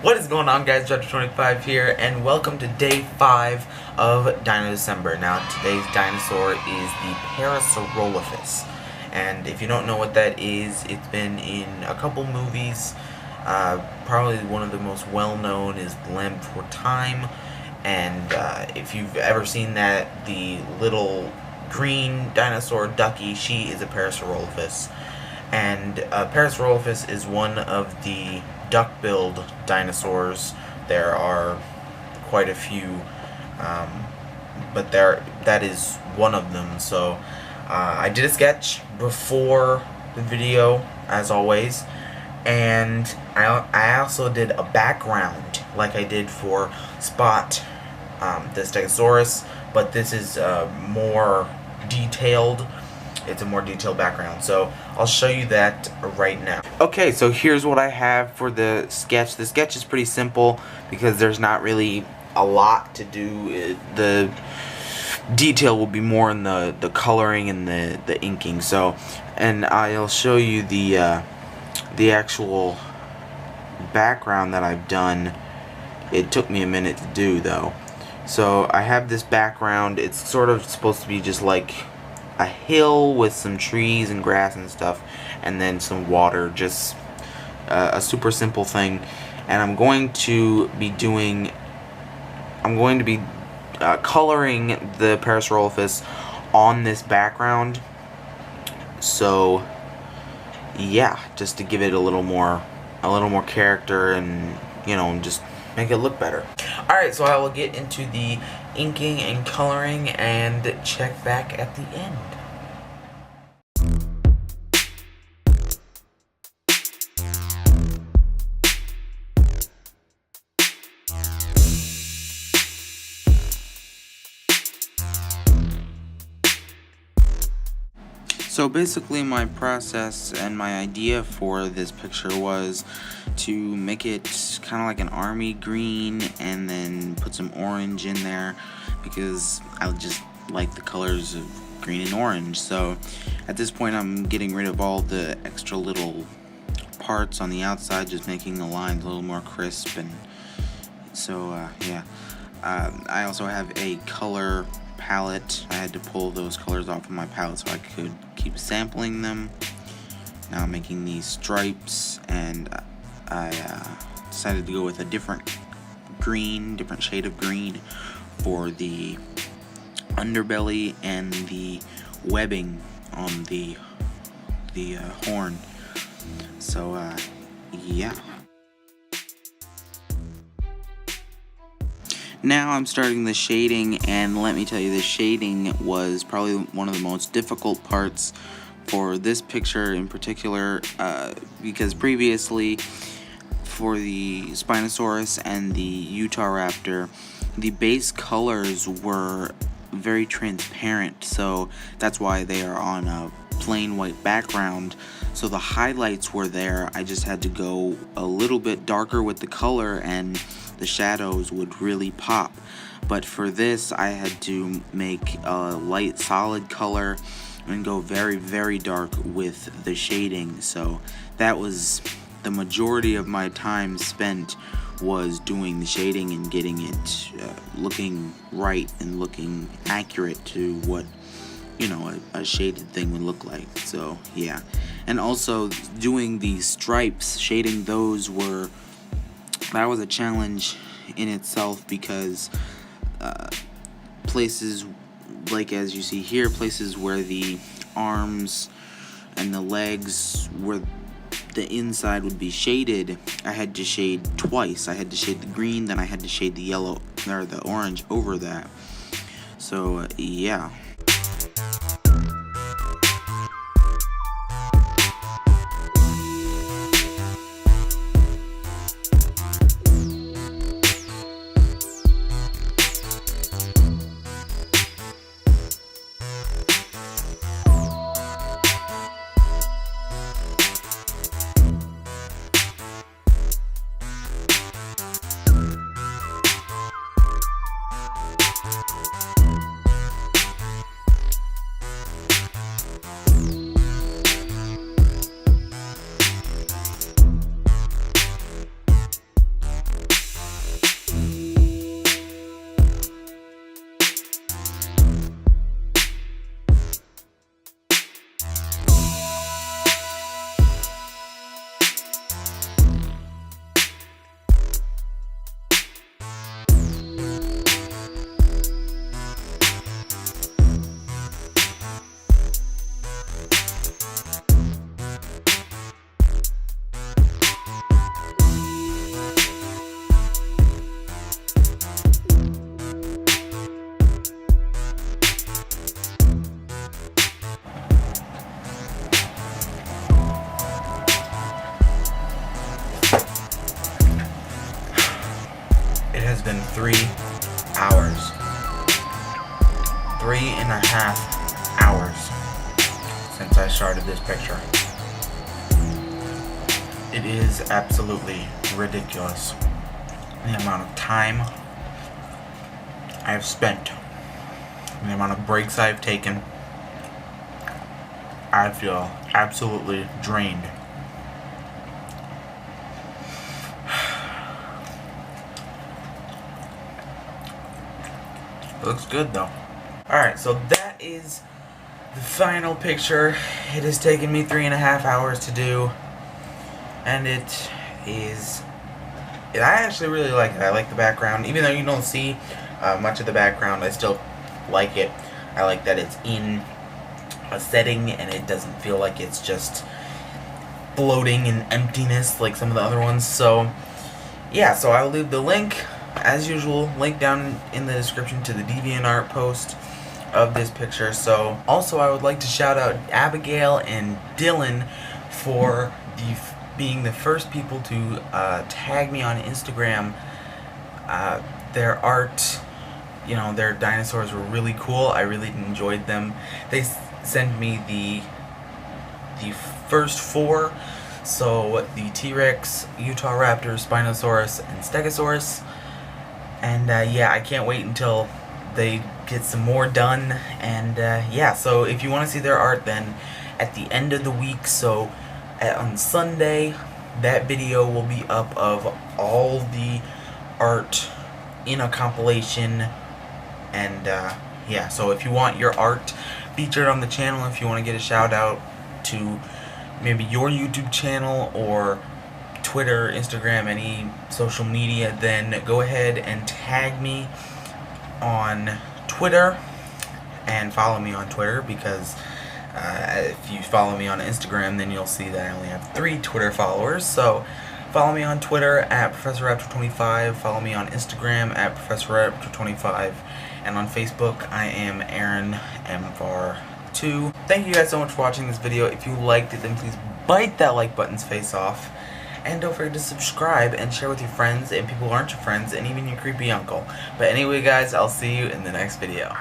What is going on, guys? Judge25 here, and welcome to day 5 of Dino December. Now, today's dinosaur is the Parasaurolophus, and if you don't know what that is, it's been in a couple movies. Probably one of the most well-known is Land Before Time, and if you've ever seen that, the little green dinosaur ducky, she is a Parasaurolophus. And Parasaurolophus is one of the duck-billed dinosaurs. There are quite a few, but that is one of them. So I did a sketch before the video, as always, and I also did a background like I did for Spot the Stegosaurus, but this is more detailed. It's a more detailed background, so I'll show you that right now. Okay, so here's what I have for the sketch. The sketch is pretty simple because there's not really a lot to do. The detail will be more in the coloring and the inking. So, and I'll show you the actual background that I've done. It took me a minute to do, though. So I have this background. It's sort of supposed to be just like a hill with some trees and grass and stuff, and then some water, just a super simple thing. And I'm going to be coloring the Parasaurolophus on this background. So yeah, just to give it a little more character, and just make it look better. Alright, so I will get into the inking and coloring and check back at the end. So basically my process and my idea for this picture was to make it kind of like an army green and then put some orange in there because I just like the colors of green and orange. So at this point I'm getting rid of all the extra little parts on the outside, just making the lines a little more crisp. And so yeah, I also have a color palette. I had to pull those colors off of my palette so I could keep sampling them. Now I'm making these stripes, and I decided to go with a different shade of green for the underbelly and the webbing on the horn. So yeah. Now I'm starting the shading, and let me tell you, the shading was probably one of the most difficult parts for this picture in particular, because previously for the Spinosaurus and the Utahraptor, the base colors were very transparent, so that's why they are on a plain white background. So the highlights were there. I just had to go a little bit darker with the color, and the shadows would really pop. But for this, I had to make a light solid color and go very, very dark with the shading. So that was the majority of my time spent, was doing the shading and getting it looking right and looking accurate to what a shaded thing would look like. So yeah, and also doing the stripes, shading those that was a challenge in itself, because places like, as you see here, places where the arms and the legs, where the inside would be shaded, I had to shade twice. I had to shade the green, then I had to shade the yellow or the orange over that. So yeah. 3 hours. 3.5 hours since I started this picture. It is absolutely ridiculous the amount of time I have spent, and the amount of breaks I have taken. I feel absolutely drained. It looks good though. Alright, so that is the final picture. It has taken me 3.5 hours to do, and it is... I actually really like it. I like the background. Even though you don't see much of the background, I still like it. I like that it's in a setting and it doesn't feel like it's just floating in emptiness like some of the other ones. So yeah, so I'll leave the link, as usual, link down in the description to the DeviantArt post of this picture. So also I would like to shout out Abigail and Dylan for being the first people to tag me on Instagram. Their art, you know, their dinosaurs were really cool. I really enjoyed them. They sent me the first 4, so the T-Rex, Utah Raptor, Spinosaurus, and Stegosaurus. And yeah, I can't wait until they get some more done. And yeah, so if you want to see their art, then at the end of the week, so on Sunday, that video will be up of all the art in a compilation. And yeah, so if you want your art featured on the channel, if you want to get a shout out to maybe your YouTube channel or Twitter, Instagram, any social media, then go ahead and tag me on Twitter and follow me on Twitter, because if you follow me on Instagram, then you'll see that I only have 3 Twitter followers. So follow me on Twitter at ProfessorRaptor25, follow me on Instagram at ProfessorRaptor25, and on Facebook I am Aaron M. Farr 2. Thank you guys so much for watching this video. If you liked it, then please bite that like button's face off. And don't forget to subscribe and share with your friends and people who aren't your friends, and even your creepy uncle. But anyway guys, I'll see you in the next video.